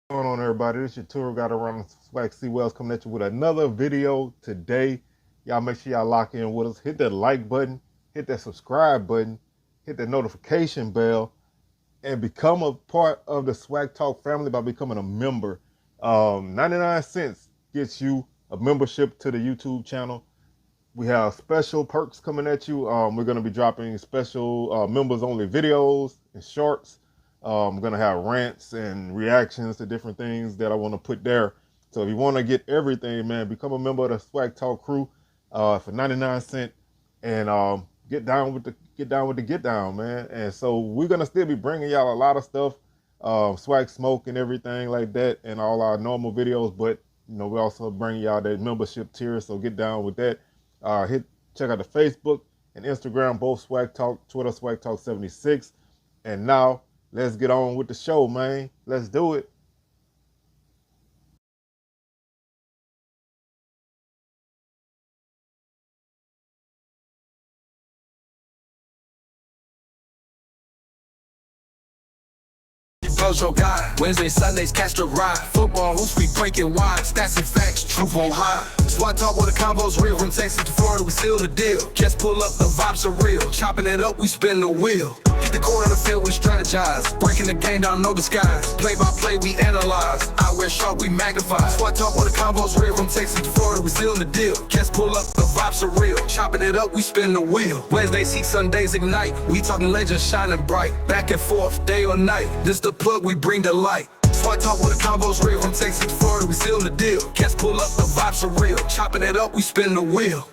What's going on, everybody? This is your tour guide around the SWAC C Wells coming at you with another video today. Y'all make sure y'all lock in with us. Hit that like button, hit that subscribe button, hit that notification bell, and become a part of the SWAC Talk family by becoming a member. 99 cents gets you a membership to the YouTube channel. We have special perks coming at you. We're going to be dropping special members only videos and shorts. I'm going to have rants and reactions to different things that I want to put there. So if you want to get everything, man, become a member of the Swag Talk crew for 99 cents and get down, man. And so we're going to still be bringing y'all a lot of stuff, swag smoke and everything like that, and all our normal videos. But we also bring y'all that membership tier. So get down with that. Check out the Facebook and Instagram, both Swag Talk, Twitter Swag Talk 76. And now let's get on with the show, man. Let's do it. Your guy. Wednesday, Sundays, catch the ride. Football hoops, we breaking wide. Stats and facts, truth on high. SWAT talk where the combo's real. From Texas to Florida, we seal the deal. Just pull up, the vibes are real. Chopping it up, we spin the wheel. Hit the corner of the field, we strategize. Breaking the game down, no disguise. Play by play, we analyze. I wear sharp, we magnify. SWAT talk where the combo's real. From Texas to Florida, we seal the deal. Just pull up, the vibes are real. Chopping it up, we spin the wheel. Wednesdays, heat, Sundays, ignite. We talking legends shining bright. Back and forth, day or night. This the plug, we bring the light. SWAT talk with the combos real. From Texas to Florida, we seal the deal. Cats pull up, the vibes are real. Chopping it up, we spin the wheel.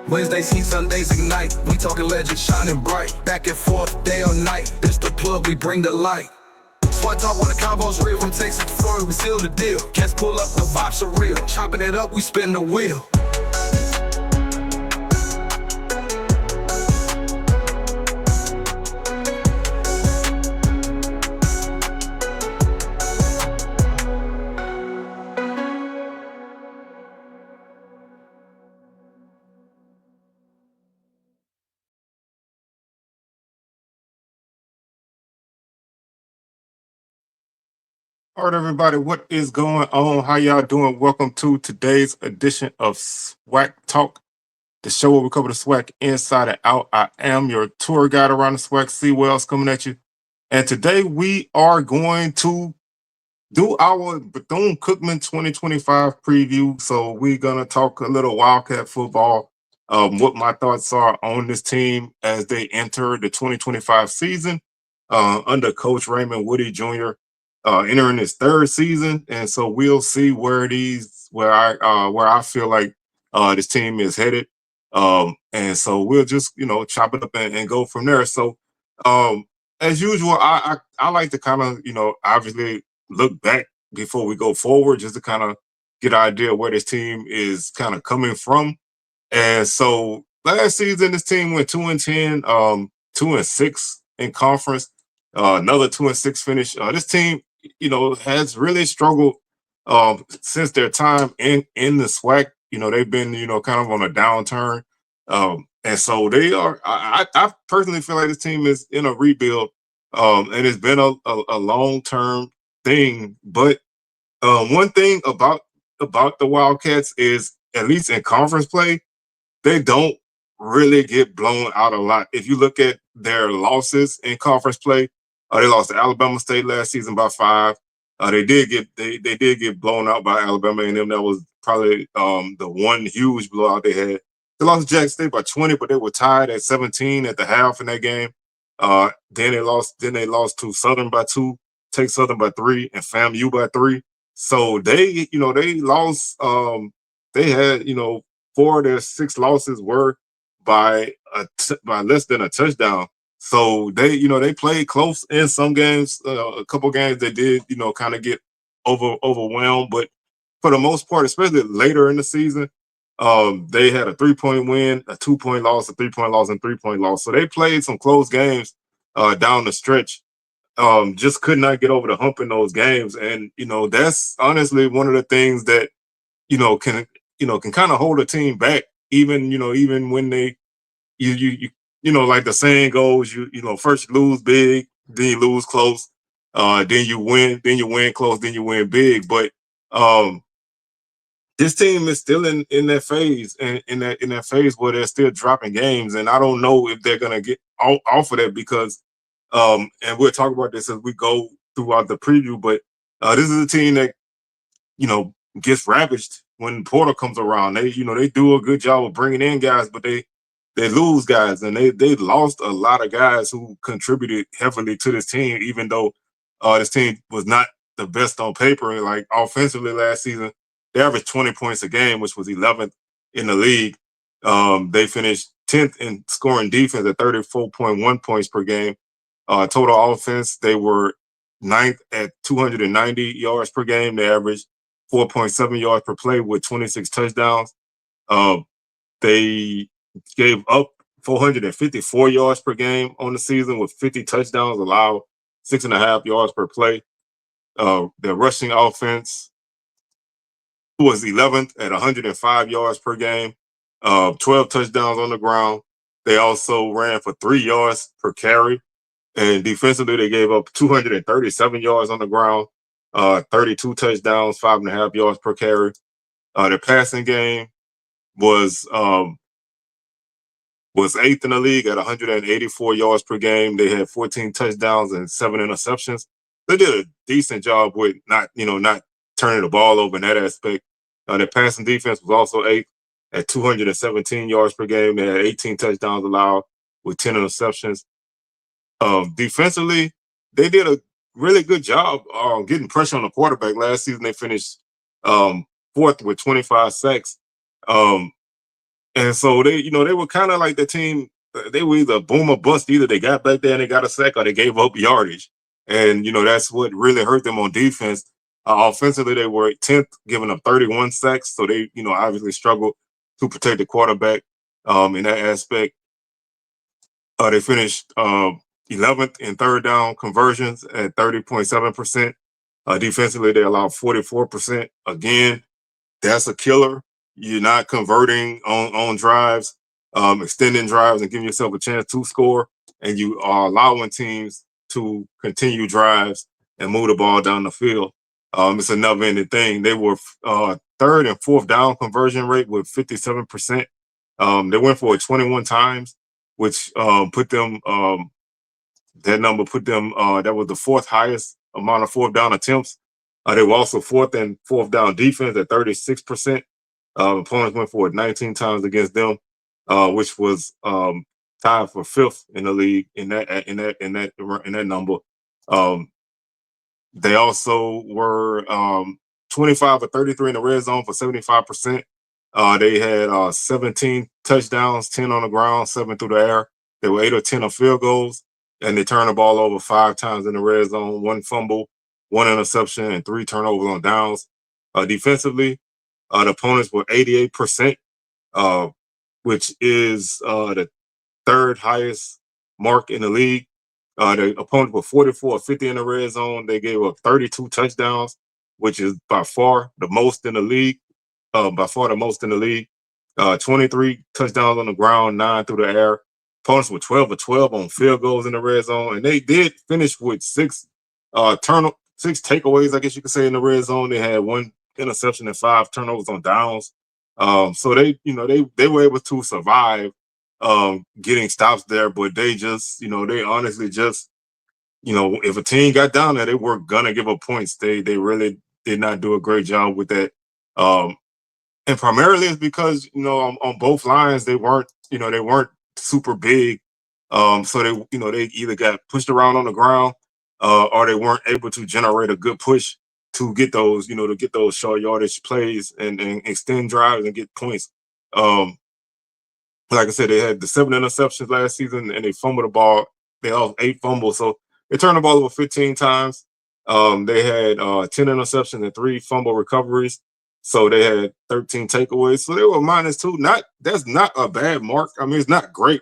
Wednesdays, heat, Sundays, ignite. We talking legends shining bright. Back and forth, day or night. This the plug, we bring the light. SWAT talk when the combos real. From Texas to Florida, we seal the deal. Cats pull up, the vibes are real. Chopping it up, we spin the wheel. All right, everybody, what is going on? How y'all doing? Welcome to today's edition of SWAC Talk, the show where we cover the SWAC inside and out. I am your tour guide around the SWAC C Wells coming at you. And today we are going to do our Bethune-Cookman 2025 preview. So we're going to talk a little Wildcat football, what my thoughts are on this team as they enter the 2025 season under Coach Raymond Woody Jr. Entering his third season. And so we'll see where I feel like this team is headed. And so we'll just, chop it up and go from there. So um, as usual, I like to kind of, obviously look back before we go forward, just to kind of get an idea where this team is kind of coming from. And so last season, this team went 2-10, 2-6 in conference, another 2-6 finish. This team, has really struggled since their time in the SWAC. They've been, kind of on a downturn. And so they are. I personally feel like this team is in a rebuild, and it's been a long term thing. But one thing about the Wildcats is, at least in conference play, they don't really get blown out a lot. If you look at their losses in conference play, they lost to Alabama State last season by 5. They did get blown out by Alabama A&M. That was probably the one huge blowout they had. They lost to Jackson State by 20, but they were tied at 17 at the half in that game. Then they lost. Then they lost to Southern by 2, take Southern by 3, and FAMU by 3. So they lost. They had 4 of their 6 losses were by less than a touchdown. So they played close in some games. A couple games they did kind of get overwhelmed, but for the most part, especially later in the season, They had a 3-point win, a 2-point loss, a 3-point loss, and 3-point loss. So they played some close games down the stretch. Just could not get over the hump in those games. And, that's honestly one of the things that, can, can kind of hold a team back, even, even when they, like the saying goes, first you lose big, then you lose close, then you win close, then you win big. But um, this team is still in that phase, in that phase where they're still dropping games, and I don't know if they're gonna get off of that because, and we'll talk about this as we go throughout the preview. But this is a team that gets ravaged when Porter comes around. They do a good job of bringing in guys, but they lose guys, and they lost a lot of guys who contributed heavily to this team, even though this team was not the best on paper. Like offensively last season, they averaged 20 points a game, which was 11th in the league. They finished 10th in scoring defense at 34.1 points per game. Total offense, they were ninth at 290 yards per game. They averaged 4.7 yards per play with 26 touchdowns. Uh, they gave up 454 yards per game on the season with 50 touchdowns, allowed 6.5 yards per play. Their rushing offense was 11th at 105 yards per game, 12 touchdowns on the ground. They also ran for 3 yards per carry. And defensively, they gave up 237 yards on the ground, 32 touchdowns, 5.5 yards per carry. Their passing game was eighth in the league at 184 yards per game. They had 14 touchdowns and 7 interceptions. They did a decent job with not turning the ball over in that aspect. Their passing defense was also eighth at 217 yards per game. They had 18 touchdowns allowed with 10 interceptions. Defensively, they did a really good job getting pressure on the quarterback. Last season, they finished fourth with 25 sacks. And so they were kind of like the team. They were either boom or bust. Either they got back there and they got a sack, or they gave up yardage. And that's what really hurt them on defense. Offensively, they were 10th, giving up 31 sacks. So they, obviously struggled to protect the quarterback in that aspect. They finished 11th in third down conversions at 30.7%. Defensively, they allowed 44%. Again, that's a killer. You're not converting on drives, extending drives, and giving yourself a chance to score, and you are allowing teams to continue drives and move the ball down the field. It's a never-ending thing. They were third and fourth down conversion rate with 57%. They went for it 21 times, which put them that number put them that was the fourth highest amount of fourth down attempts. They were also fourth and fourth down defense at 36%. Opponents went for it 19 times against them, which was tied for fifth in the league in that number. They also were 25 or 33 in the red zone for 75%. They had 17 touchdowns, 10 on the ground, 7 through the air. They were 8 or 10 on field goals, and they turned the ball over 5 times in the red zone, 1 fumble, 1 interception, and 3 turnovers on downs. Defensively, the opponents were 88%, which is the third highest mark in the league. The opponents were 44 or 50 in the red zone. They gave up 32 touchdowns, which is by far the most in the league. 23 touchdowns on the ground, 9 through the air. Opponents were 12 or 12 on field goals in the red zone, and they did finish with 6 takeaways, I guess you could say, in the red zone. They had 1 interception and 5 turnovers on downs. So they were able to survive getting stops there, but they just, they honestly just, if a team got down there, they were gonna give up points. They really did not do a great job with that. And primarily it's because, on both lines, they weren't super big. So they either got pushed around on the ground, or they weren't able to generate a good push to get those, short yardage plays and extend drives and get points. Like I said, they had the 7 interceptions last season and they fumbled the ball. They all 8 fumbles. So they turned the ball over 15 times. They had 10 interceptions and 3 fumble recoveries. So they had 13 takeaways. So they were -2. That's not a bad mark. I mean, it's not great,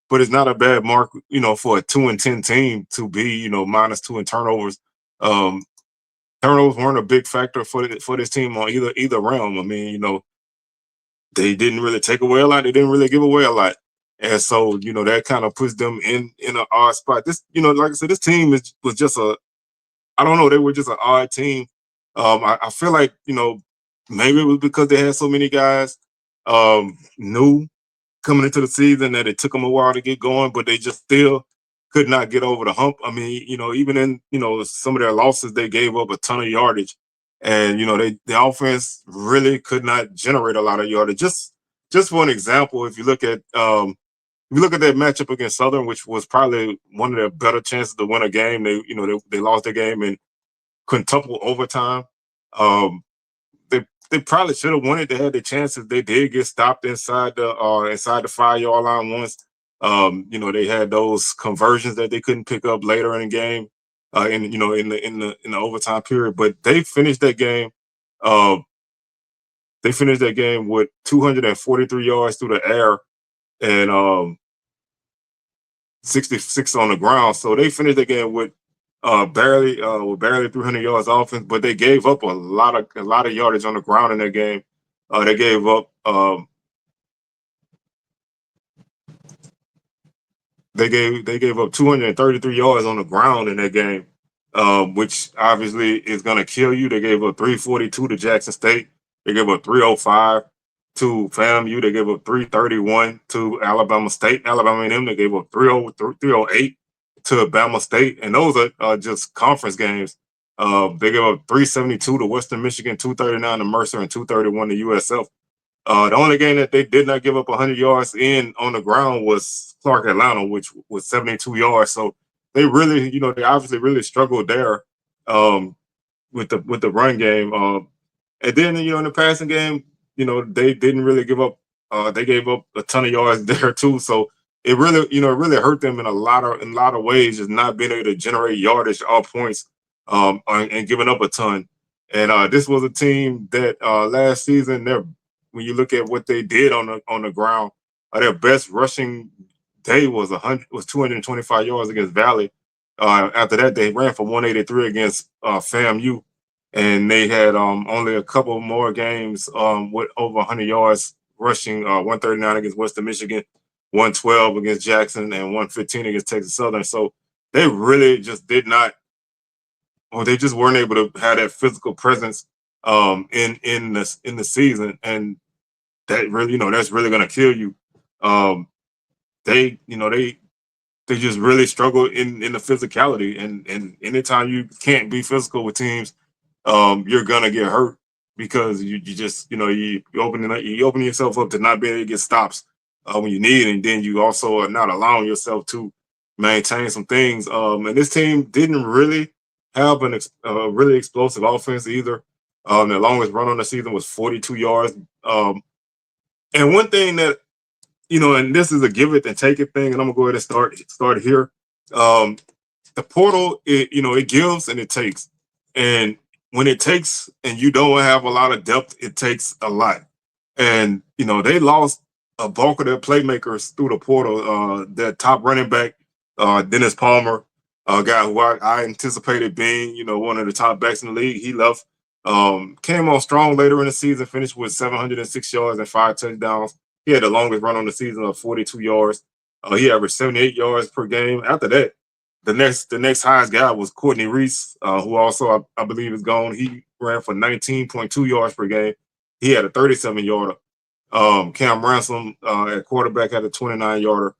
but it's not a bad mark, for a 2-10 team to be, -2 in turnovers. Um, Turnovers weren't a big factor for this team on either realm. I mean, they didn't really take away a lot. They didn't really give away a lot. And so, that kind of puts them in an odd spot. This, like I said, this team was just I don't know, they were just an odd team. I feel like, maybe it was because they had so many guys new coming into the season that it took them a while to get going, but they just still could not get over the hump. I mean, even in, some of their losses, they gave up a ton of yardage. And, the offense really could not generate a lot of yardage. Just for an example, if you look at that matchup against Southern, which was probably one of their better chances to win a game, they lost their game in quintuple overtime. Um, they probably should have won it. They had the chances. They did get stopped inside the 5 yard line once. They had those conversions that they couldn't pick up later in the game, in the overtime period. But they finished that game. Uh, they finished that game with 243 yards through the air and 66 on the ground. So they finished the game with barely 300 yards offense, but they gave up a lot of yardage on the ground in that game. They gave up they gave up 233 yards on the ground in that game, which obviously is going to kill you. They gave up 342 to Jackson State. They gave up 305 to FAMU. They gave up 331 to Alabama State. Alabama A&M, they gave up 308 to Bama State, and those are just conference games. They gave up 372 to Western Michigan, 239 to Mercer, and 231 to USF. The only game that they did not give up 100 yards in on the ground was Clark Atlanta, which was 72 yards. So they really, they obviously really struggled there um, with the run game. And then, in the passing game, they didn't really give up. They gave up a ton of yards there too. So it really hurt them in a lot of ways, just not being able to generate yardage all points, and giving up a ton. And this was a team that last season, when you look at what they did on the ground, their best rushing day was 225 yards against Valley. After that, they ran for 183 against FAMU, and they had only a couple more games with over 100 yards rushing. 139 against Western Michigan, 112 against Jackson, and 115 against Texas Southern. So they really just did not, or they just weren't able to have that physical presence in the season, and that really, that's really going to kill you. Um, they just really struggle in the physicality, and anytime you can't be physical with teams, you're gonna get hurt because you just you open yourself up to not being able to get stops when you need, and then you also are not allowing yourself to maintain some things. And this team didn't really have really explosive offense either. Their longest run on the season was 42 yards. And one thing that, and this is a give it and take it thing, and I'm gonna go ahead and start here. Um, the portal, it gives and it takes, and when it takes and you don't have a lot of depth, it takes a lot. And they lost a bulk of their playmakers through the portal. Their top running back, Dennis Palmer, a guy who I anticipated being, one of the top backs in the league, he left. Came on strong later in the season, finished with 706 yards and 5 touchdowns. He had the longest run on the season of 42 yards. He averaged 78 yards per game. After that, the next highest guy was Courtney Reese, who also I believe is gone. He ran for 19.2 yards per game. He had a 37 yarder. Cam Ransom at quarterback had a 29 yarder.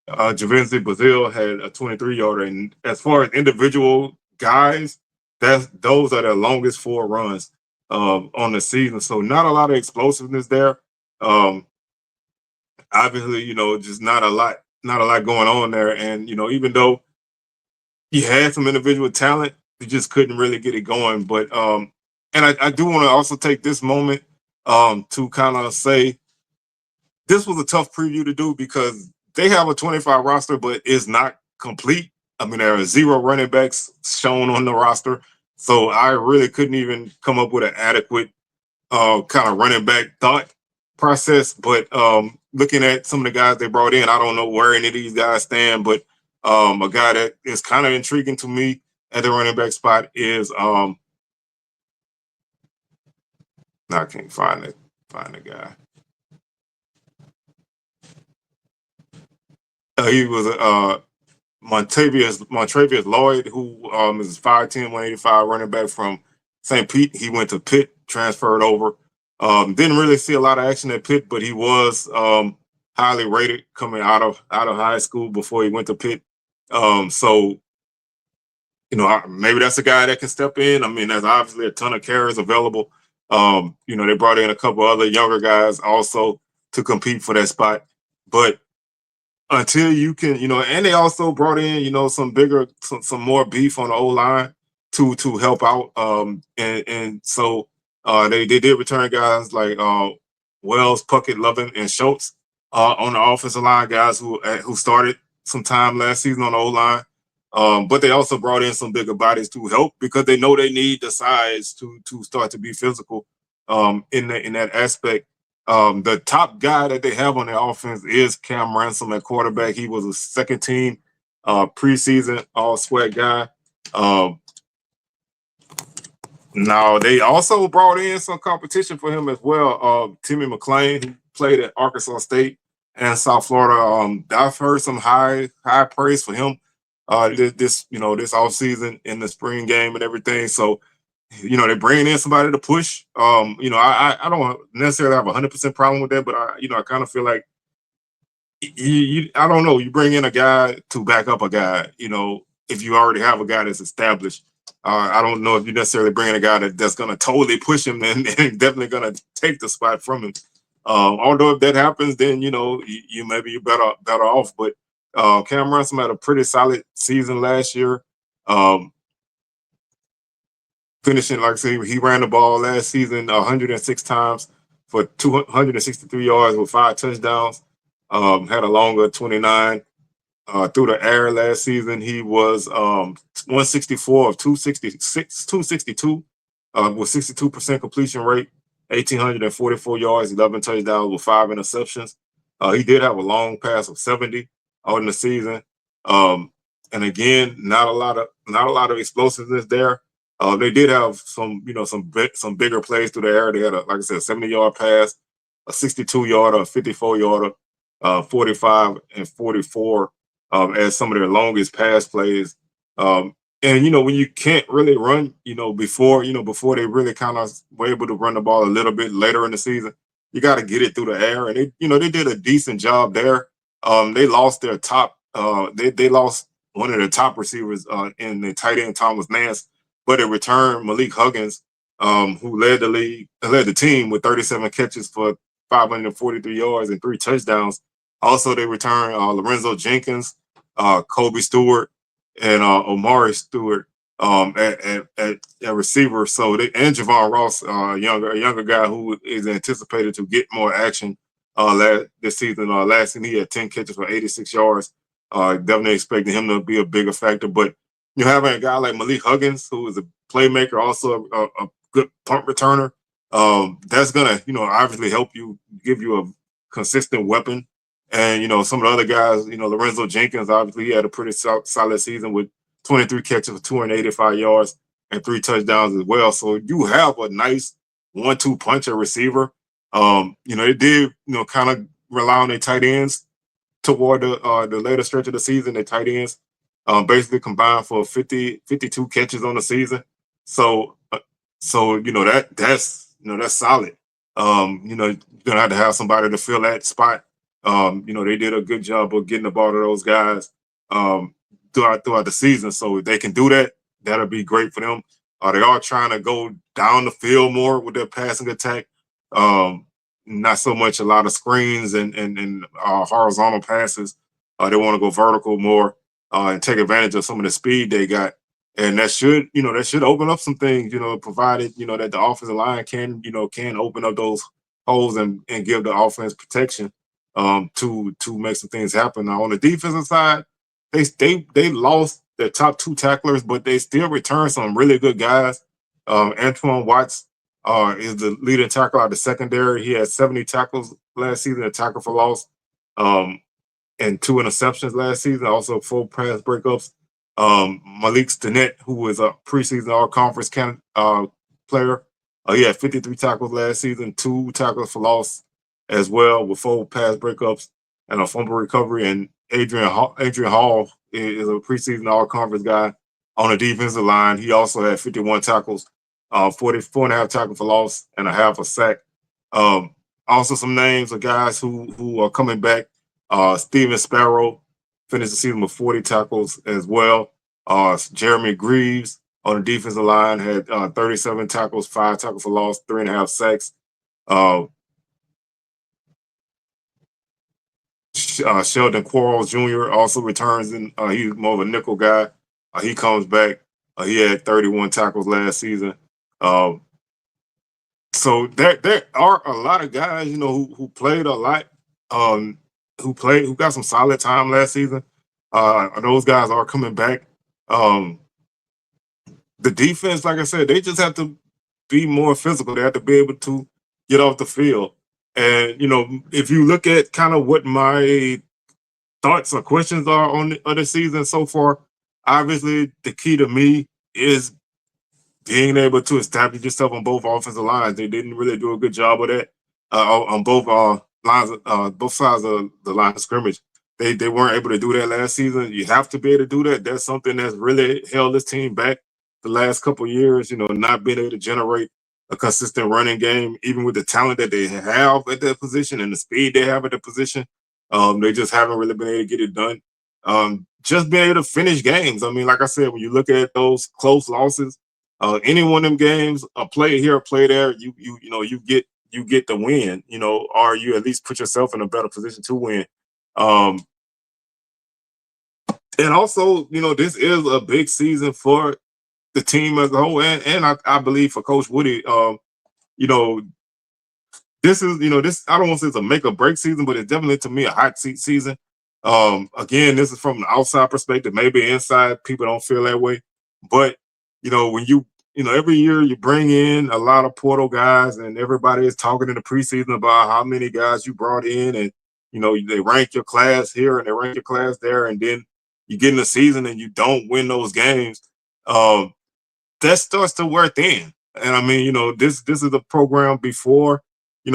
Javinzi Brazil had a 23 yarder. And as far as individual guys, those are their longest 4 runs on the season. So not a lot of explosiveness there. Um, Obviously, just not a lot going on there. And even though he had some individual talent, he just couldn't really get it going. But and I do want to also take this moment to kind of say this was a tough preview to do because they have a 25 roster, but it's not complete. I mean, there are 0 running backs shown on the roster. So I really couldn't even come up with an adequate kind of running back thought process. But looking at some of the guys they brought in, I don't know where any of these guys stand, but a guy that is kind of intriguing to me at the running back spot is no, I can't find the guy. He was Montravius Lloyd, who is 5'10", 185 running back from St. Pete. He went to Pitt, transferred over. Didn't really see a lot of action at Pitt, but he was highly rated coming out of high school before he went to Pitt. So maybe that's a guy that can step in. I mean, there's obviously a ton of carries available. They brought in a couple other younger guys also to compete for that spot, but until you can, and they also brought in, some more beef on the O line to help out. And so they did return guys like Wells, Puckett, Lovin, and Schultz on the offensive line, guys who started some time last season on the O line. But they also brought in some bigger bodies to help because they know they need the size to start to be physical in that aspect. The top guy that they have on their offense is Cam Ransom at quarterback. He was a second team preseason all SWAC guy. Now they also brought in some competition for him as well. Timmy McClain, who played at Arkansas State and South Florida. I've heard some high praise for him this offseason in the spring game and everything. So they're bringing in somebody to push. I don't necessarily have 100% problem with that, but I kind of feel like I don't know. You bring in a guy to back up a guy. If you already have a guy that's established, I don't know if you necessarily bring in a guy that's going to totally push him and definitely going to take the spot from him. Although if that happens, then you maybe you're better off. But Cam Ransom had a pretty solid season last year. Finishing, like I said, he ran the ball last season 106 times for 263 yards with 5 touchdowns. Had a longer 29 through the air last season. He was 164 of 262 with 62% completion rate, 1,844 yards, 11 touchdowns with 5 interceptions. He did have a long pass of 70 out in the season. And again, not a lot of explosiveness there. They did have some bigger plays through the air. They had like I said, 70-yard pass, a 62-yarder, a 54-yarder, 45 and 44 as some of their longest pass plays. And when you can't really run, before they really kind of were able to run the ball a little bit later in the season, you got to get it through the air. And they did a decent job there. They lost their top. They lost one of their top receivers in the tight end Thomas Nance, but it returned Malik Huggins, who led the team with 37 catches for 543 yards and 3 touchdowns. Also, they returned Lorenzo Jenkins, Kobe Stewart, and Omari Stewart at receiver. So and Javon Ross, a younger guy who is anticipated to get more action this season. Last season he had 10 catches for 86 yards. Definitely expecting him to be a bigger factor. But you're having a guy like Malik Huggins, who is a playmaker, also a good punt returner. That's gonna, obviously help you, give you a consistent weapon. And some of the other guys, Lorenzo Jenkins, obviously he had a pretty solid season with 23 catches for 285 yards and 3 touchdowns as well. So you have a nice 1-2 punch at receiver. They did, kind of rely on their tight ends toward the later stretch of the season. Their tight ends basically combined for 52 catches on the season. So that's solid. You're gonna have somebody to fill that spot. They did a good job of getting the ball to those guys throughout the season. So if they can do that, that'll be great for them. They are trying to go down the field more with their passing attack. Not so much a lot of screens and horizontal passes. They want to go vertical more and take advantage of some of the speed they got. And that should open up some things, provided, that the offensive line can open up those holes and give the offense protection to make some things happen. Now on the defensive side, they lost their top two tacklers, but they still return some really good guys. Antoine Watts is the leading tackler out of the secondary. He had 70 tackles last season, a tackle for loss, and 2 interceptions last season. Also 4 pass breakups. Malik Stinnett, who was a preseason All-Conference player, he had 53 tackles last season, 2 tackles for loss as well, with 4 pass breakups and a fumble recovery. And Adrian Hall is a preseason All-Conference guy on the defensive line. He also had 51 tackles, 44.5 tackles for loss, and a half a sack. Also, some names of guys who are coming back. Steven Sparrow finished the season with 40 tackles as well. Jeremy Greaves on the defensive line had 37 tackles, 5 tackles for loss, 3.5 sacks. Sheldon Quarles Jr. also returns, and he's more of a nickel guy. He comes back. He had 31 tackles last season. So there are a lot of guys, who played a lot, who got some solid time last season. Those guys are coming back. The defense, like I said, they just have to be more physical. They have to be able to get off the field. And if you look at kind of what my thoughts or questions are on the other season so far, obviously the key to me is being able to establish yourself on both offensive lines. They didn't really do a good job of that on both lines, both sides of the line of scrimmage. They weren't able to do that last season. You have to be able to do that. That's something that's really held this team back the last couple of years. Not being able to generate a consistent running game, even with the talent that they have at that position and the speed they have at the position. They just haven't really been able to get it done. Just being able to finish games. I mean, like I said, when you look at those close losses, any one of them games, a play here, a play there, you get the win, or you at least put yourself in a better position to win. And also, this is a big season for the team as a whole, and I believe for Coach Woody, this is, this, I don't want to say it's a make or break season, but it's definitely to me a hot seat season. Again, this is from an outside perspective. Maybe inside people don't feel that way, but when every year you bring in a lot of portal guys, and everybody is talking in the preseason about how many guys you brought in, and they rank your class here and they rank your class there, and then you get in the season and you don't win those games. That starts to wear thin. And I mean, this is a program before, they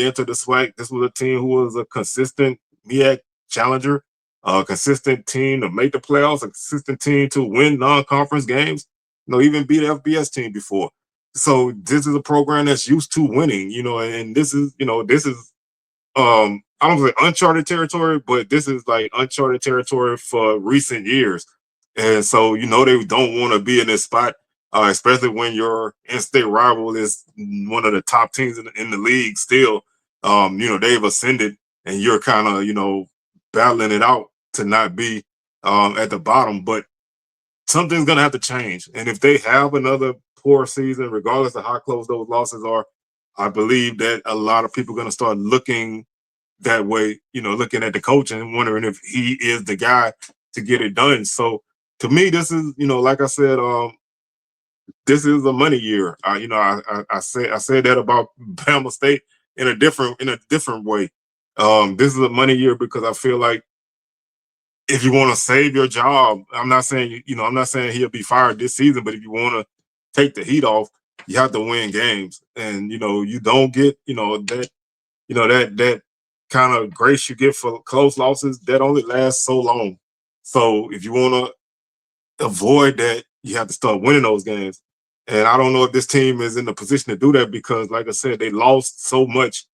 entered the SWAC. This was a team who was a consistent MEAC challenger, a consistent team to make the playoffs, a consistent team to win non-conference games, even beat an FBS team before. So this is a program that's used to winning, and this is I don't say uncharted territory, but this is like uncharted territory for recent years. And so, they don't want to be in this spot, especially when your in-state rival is one of the top teams in the league still. They've ascended, and you're kind of, battling it out to not be at the bottom. But something's going to have to change. And if they have another poor season, regardless of how close those losses are, I believe that a lot of people are going to start looking that way, looking at the coach and wondering if he is the guy to get it done. So to me, this is, like I said, this is a money year. I said that about Bama State in a different way. This is a money year because I feel like if you want to save your job, I'm not saying I'm not saying he'll be fired this season, but if you want to take the heat off, you have to win games, and you don't get that kind of grace you get for close losses that only lasts so long. So if you want to avoid that, you have to start winning those games. And I don't know if this team is in the position to do that because, like I said, they lost so much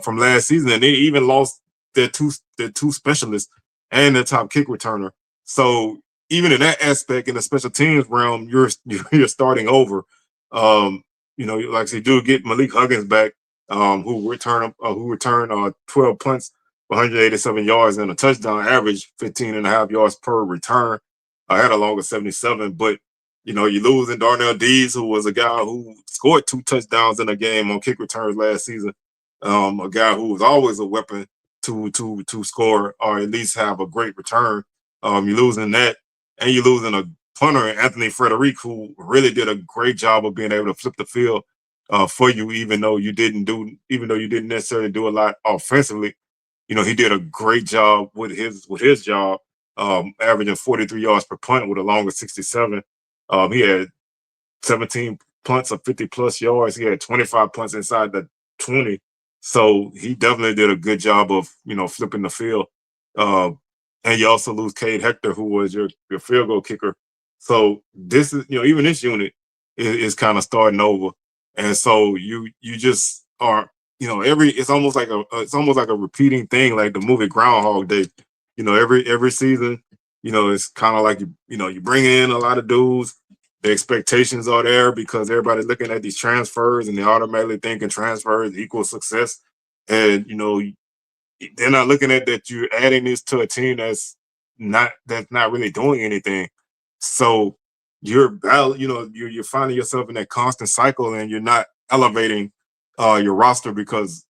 from last season, and they even lost their two specialists and their top kick returner. So even in that aspect, in the special teams realm, you're starting over. Like I said, do get Malik Huggins back, who returned 12 punts, 187 yards and a touchdown, average 15.5 yards per return. I had a longer 77, but you losing Darnell Dees, who was a guy who scored 2 touchdowns in a game on kick returns last season. A guy who was always a weapon to score or at least have a great return. You're losing that, and you're losing a punter, Anthony Frederic, who really did a great job of being able to flip the field for you, even though you didn't necessarily do a lot offensively. He did a great job with his job, averaging 43 yards per punt with a long of 67. He had 17 punts of 50 plus yards. He had 25 punts inside the 20. So he definitely did a good job of, flipping the field. Uh, and you also lose Cade Hector, who was your field goal kicker. So this is, even this unit is kind of starting over. And so you just are, it's almost like a repeating thing, like the movie Groundhog Day. Every season, it's kind of like you bring in a lot of dudes, the expectations are there because everybody's looking at these transfers and they automatically thinking transfers equal success. And they're not looking at that you're adding this to a team that's not really doing anything. So you're finding yourself in that constant cycle and you're not elevating your roster because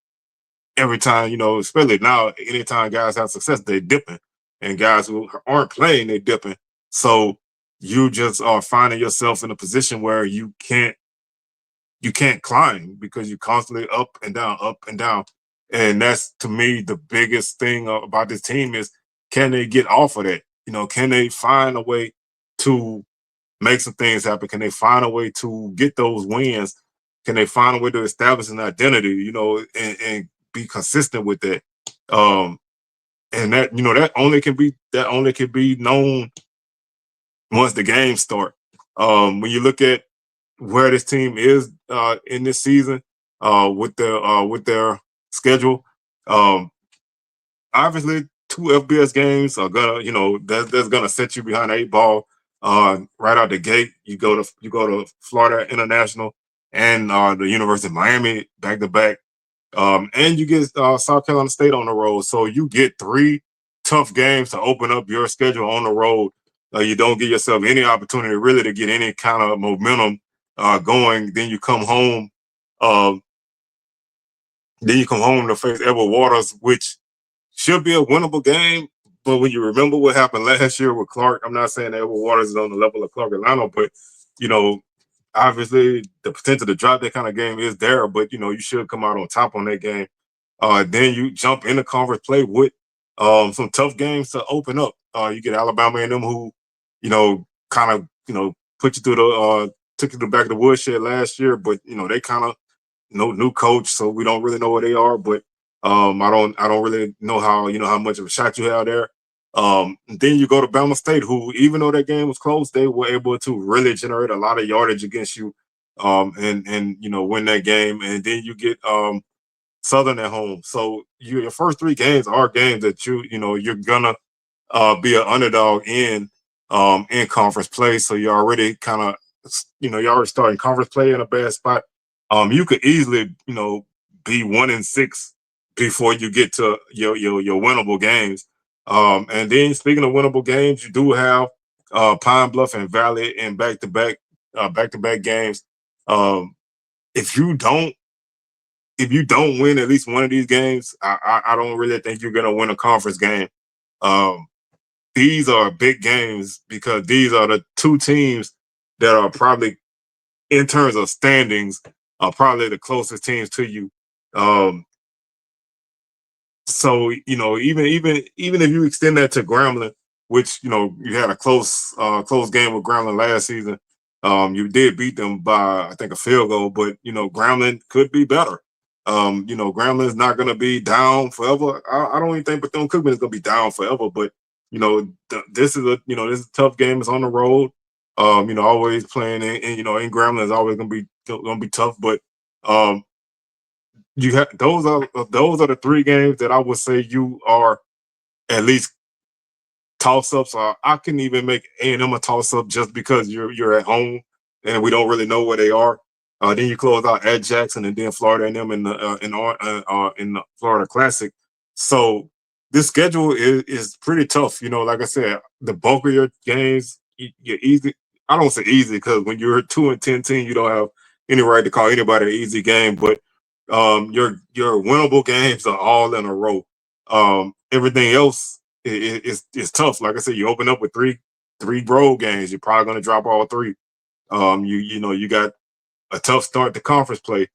every time, especially now, anytime guys have success, they dipping. And guys who aren't playing, they dipping. So you just are finding yourself in a position where you can't climb because you're constantly up and down, up and down. And that's, to me, the biggest thing about this team is, can they get off of that? Can they find a way to make some things happen? Can they find a way to get those wins? Can they find a way to establish an identity, and be consistent with that? And that only can be known once the games start. When you look at where this team is in this season with their schedule, um, obviously 2 FBS games are gonna, that's gonna set you behind the 8 ball right out the gate. You go to Florida International and the University of Miami back to back. And you get South Carolina State on the road. So you get 3 tough games to open up your schedule on the road. You don't give yourself any opportunity really to get any kind of momentum going. Then you come home. Um, then you come home to face Edward Waters, which should be a winnable game. But when you remember what happened last year with Clark, I'm not saying that Edward Waters is on the level of Clark Atlanta, but you know, obviously the potential to drop that kind of game is there. But you should come out on top on that game. Then you jump into conference play with some tough games to open up. You get Alabama and them who, kind of, put you through took you to the back of the woodshed last year, but they kind of no new coach, so we don't really know where they are. But I don't really know how much of a shot you have there. Then you go to Bama State, who even though that game was close, they were able to really generate a lot of yardage against you, and win that game. And then you get Southern at home. So your first 3 games are games that you're gonna be an underdog in conference play. So you're already kind of you're already starting conference play in a bad spot. You could easily be 1-6 before you get to your winnable games. And then speaking of winnable games, you do have Pine Bluff and Valley in back-to-back games. Um, if you don't if you don't win at least one of these games, I don't really think you're gonna win a conference game. Um, these are big games because these are the 2 teams that are probably, in terms of standings, are probably the closest teams to you. Um, so even if you extend that to Grambling, which you had a close game with Grambling last season, you did beat them by I think a field goal, but Grambling could be better. Grambling is not going to be down forever. I don't even think Bethune-Cookman is going to be down forever, but this is a tough game. It's on the road. Always playing in Grambling is always going to be tough, but um, you have those are the 3 games that I would say you are at least toss ups. I can even make A&M a toss up just because you're at home and we don't really know where they are. Then you close out at Jackson and then Florida A&M in the Florida Classic. So this schedule is pretty tough. Like I said, the bulk of your games you're easy. I don't say easy because when you're a 2-10 team, you don't have any right to call anybody an easy game. But your winnable games are all in a row. Everything else is tough. Like I said, you open up with 3 road games. You're probably going to drop all 3. You got a tough start to conference play,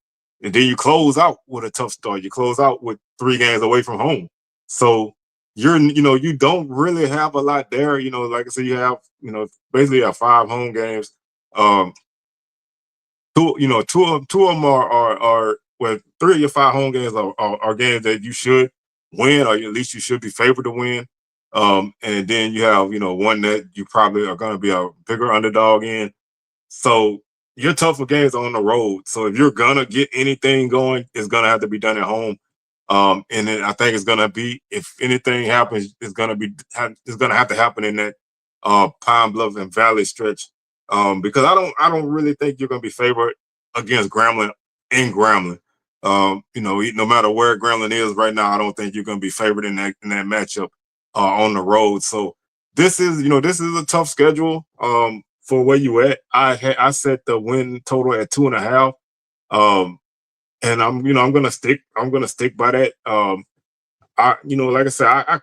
and then you close out with a tough start. You close out with 3 games away from home. So you don't really have a lot there. Like I said, you have basically have 5 home games. Um, two of them are well, 3 of your 5 home games are games that you should win, or at least you should be favored to win. And then you have one that you probably are going to be a bigger underdog in. So your tougher games are on the road. So if you're gonna get anything going, it's gonna have to be done at home. And then I think it's gonna be, if anything happens, it's gonna have to happen in that Pine Bluff and Valley stretch. Because I don't really think you're gonna be favored against Grambling in Grambling. No matter where Grambling is right now, I don't think you're gonna be favored in that matchup on the road. So this is a tough schedule. For where you at, I set the win total at 2.5. And I'm gonna stick by that. Like I said, I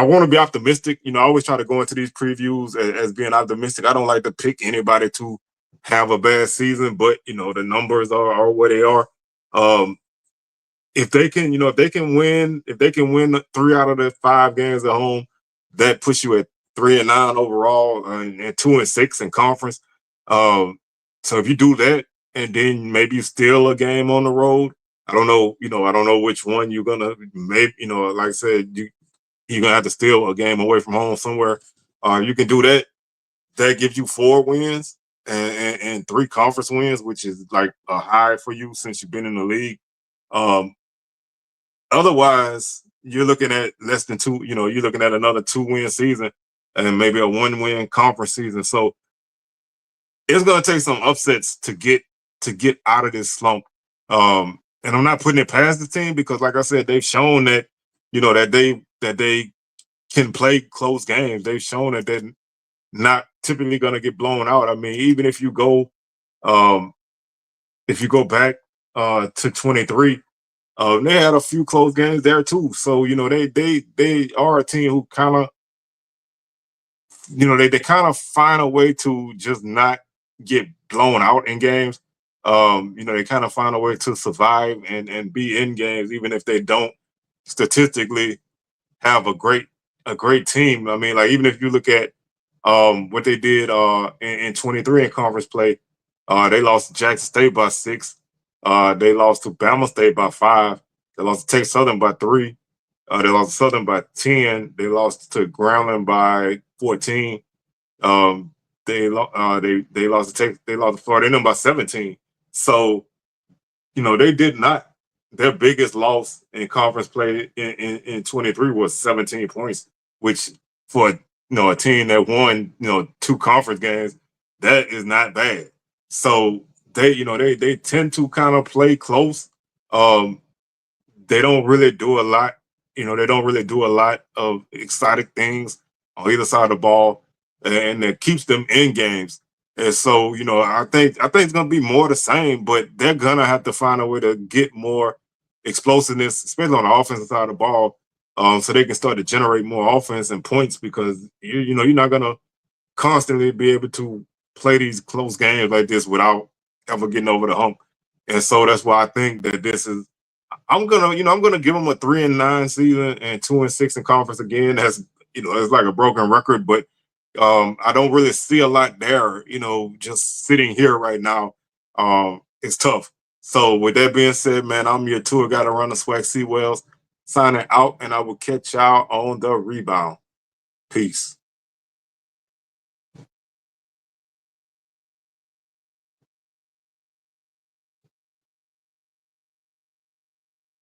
want to be optimistic. I always try to go into these previews as being optimistic. I don't like to pick anybody to have a bad season, but the numbers are what they are. Um, if they can win 3 out of the 5 games at home, that puts you at 3-9 overall, and 2-6 in conference. So if you do that, and then maybe you steal a game on the road, I don't know. I don't know which one you're gonna, maybe. Like I said, you're gonna have to steal a game away from home somewhere. You can do that. That gives you 4 wins and 3 conference wins, which is like a high for you since you've been in the league. Um, Otherwise, you're looking at less than 2. You're looking at another 2-win season and maybe a 1-win conference season. So it's going to take some upsets to get out of this slump. And I'm not putting it past the team, because, like I said, they've shown that that they can play close games. They've shown that they're not typically going to get blown out. I mean, even um, if you go back to 23. They had a few close games there too. So they are a team who kind of they kind of find a way to just not get blown out in games. They kind of find a way to survive and be in games, even if they don't statistically have a great team. I mean, like, even if you look at what they did in 23 in conference play, they lost to Jackson State by 6. They lost to Bama State by 5. They lost to Texas Southern by 3. They lost to Southern by 10. They lost to Grambling by 14. They lost to Florida A&M by 17. So they did not. Their biggest loss in conference play in 23 was 17 points, which, for a team that won 2 conference games, that is not bad. So they tend to kind of play close. Um, they don't really do a lot. They don't really do a lot of exciting things on either side of the ball, and that keeps them in games. And so, I think it's gonna be more the same, but they're gonna have to find a way to get more explosiveness, especially on the offensive side of the ball, so they can start to generate more offense and points, because you're not gonna constantly be able to play these close games like this without ever getting over the hump. And so that's why I think that this is. I'm gonna give them a 3-9 season and 2-6 in conference again. It's like a broken record, but I don't really see a lot there. Just sitting here right now, it's tough. So with that being said, man, I'm your tour guide around the SWAC Seawells, signing out, and I will catch y'all on the rebound. Peace.